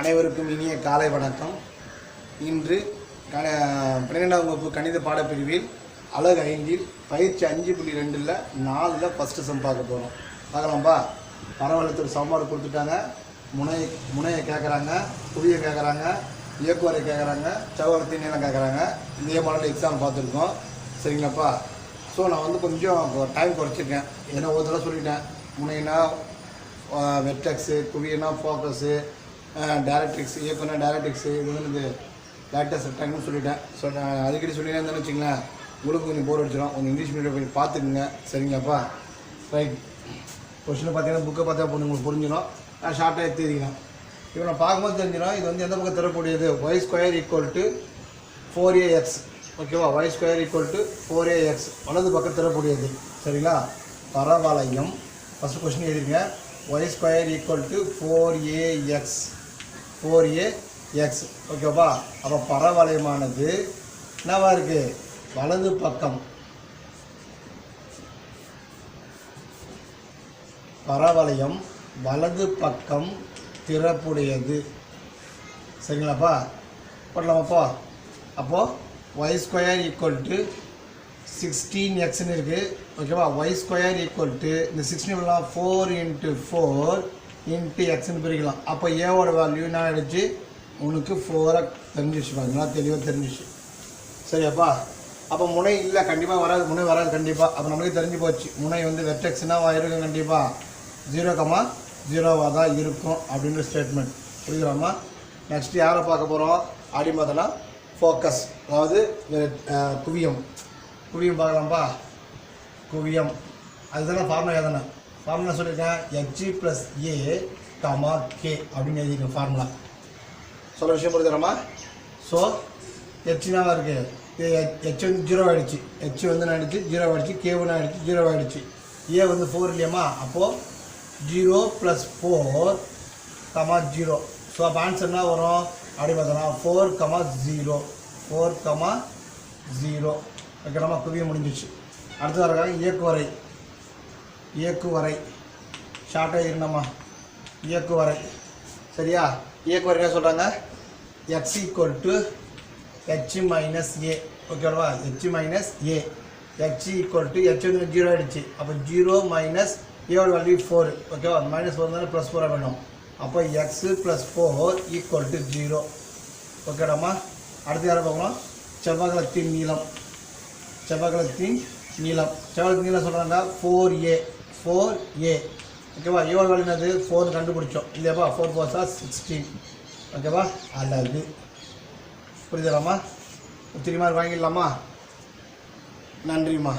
அனைவருக்கும் இனிய காலை வணக்கம். இன்று 12ஆம் வகுப்பு கணித பாடப்பிரிவில் அலகு 5இல் பயிற்சி 5.2ல் 4ல் ஃபஸ்ட்டு சம் பார்க்க போகிறோம். பார்க்கலாம்ப்பா. பரவலத்தில் சமன்பாடு கொடுத்துட்டாங்க. முனையை கேட்குறாங்க, புளியை கேட்குறாங்க, இயக்குவரை கேட்குறாங்க, செவ்வகத்தின் நீளம் கேட்குறாங்க. இதே மாடல் எக்ஸாம் பார்த்துருக்கோம். சரிங்களாப்பா. ஸோ நான் கொஞ்சம் டைம் குறைச்சிருக்கேன். ஏன்னா ஒரு தடவை சொல்லிட்டேன். முனைனா வெர்டெக்ஸு, குவியனா ஃபோக்கஸு, டைரக்ட்ரிக்ஸ், இயக்குனா டைரக்ட்ரிக்ஸு, இது இது லேட்டஸ்ட் ரெக்டாங்கிள்னு சொல்லிட்டேன். அடிக்கடி சொல்லிட்டே இருந்தேன்னு வச்சுங்களேன், உங்களுக்கு கொஞ்சம் போர் அடிச்சிடும். கொஞ்சம் இங்கிலீஷ் மீடியம் போய் பார்த்துக்குங்க. சரிங்களாப்பா. ரைட். கொஸ்டினை பார்த்தீங்கன்னா புக்கை பார்த்தா போது உங்களுக்கு புரிஞ்சிடும். நான் ஷார்ட்டாக எடுத்துக்கிறேன். இப்போ நான் பார்க்கும்போது தெரிஞ்சிடும் இது எந்த பக்கம் தரக்கூடியது. y² = 4ax. ஓகேவா. y² = 4ax வலது பக்கம் தரக்கூடியது. சரிங்களா. பரவளையம் ஃபஸ்ட்டு கொஸ்டின் எழுதிருங்க. y² = 4ax. ஓகேவா. அப்போ பரவளையமானது என்னவா இருக்குது, வலது பக்கம். பரவளையம் வலது பக்கம் திறப்புடையது. சரிங்களாப்பா. போடலாமாப்பா. அப்போது y² = 16xன்னு இருக்குது. ஓகேவா. y² இந்த 16 4 × 4 × xன்னு பிரிக்கலாம். அப்போ ஏவோட வேல்யூ என்ன ஆகிடுச்சு, உனக்கு 4 தெரிஞ்சிச்சு. பாருங்களா, தெளிவாக தெரிஞ்சிச்சு. சரியாப்பா. அப்போ முனை இல்லை, கண்டிப்பாக வராது. முனை வராது கண்டிப்பாக. அப்போ நம்மளுக்கு தெரிஞ்சு போச்சு. முனை வெர்டெக்ஸ்னால் இருக்கும், கண்டிப்பாக 0,0 தான் இருக்கும் அப்படின்ற ஸ்டேட்மெண்ட். புரியுறாமா. நெக்ஸ்ட் யாரை பார்க்க போகிறோம் அப்படி பார்த்தோன்னா ஃபோக்கஸ், அதாவது குவியம் பார்க்கலாம்ப்பா. குவியம் அதுதானே ஃபார்முலா எதனா ஃபார்முலா சொல்லியிருக்கேன். h + a, k அப்படின்னு எழுதியிருக்கேன் ஃபார்முலா. சொல்ல விஷயம் புரிஞ்சுக்கிறோமா. ஸோ ஹெச்னாவாக இருக்குது. ஹெச் 0 ஆகிடுச்சு. ஹெச் என்ன ஆகிடுச்சு, 0 ஆகிடுச்சு. k ஆகிடுச்சு, 0 ஆகிடுச்சு. ஏ 4 இல்லையாம்மா. அப்போது 0 + 4, 0. ஸோ அப்போ ஆன்சர் என்ன வரும் அப்படி பார்த்தோன்னா 4,0. ஓகே, நம்ம குவியம் முடிஞ்சிச்சு. அடுத்ததாக இருக்காங்க இயக்குவரை. ஷார்ட்டாக இருக்கணுமா. இயக்குவரை. சரியா. இயக்குவரை என்ன சொல்கிறாங்க, x = h - a. ஓகேவா. h - a. h = h 0 ஆகிடுச்சு. அப்போ 0 - a வேல்யூ 4. ஓகேவா. -4 தானே, +4 வேணும். அப்போ x + 4 = 0. ஓகேடாம்மா. அடுத்து யாரை பார்க்கணும், செவ்வகத்தின் நீளம். செவ்வகத்தின் நீளம் சொல்கிறாங்க 4a. ஓகேவா. எவ்வளோ வேல்யூ என்னது, 4 கண்டுபிடிச்சோம் இல்லையாப்பா. 4 × 4 = 16. ஓகேவா. அல்லது புரியுதாம்மா. திரும்ப வாங்கிடலாமா. நன்றிம்மா.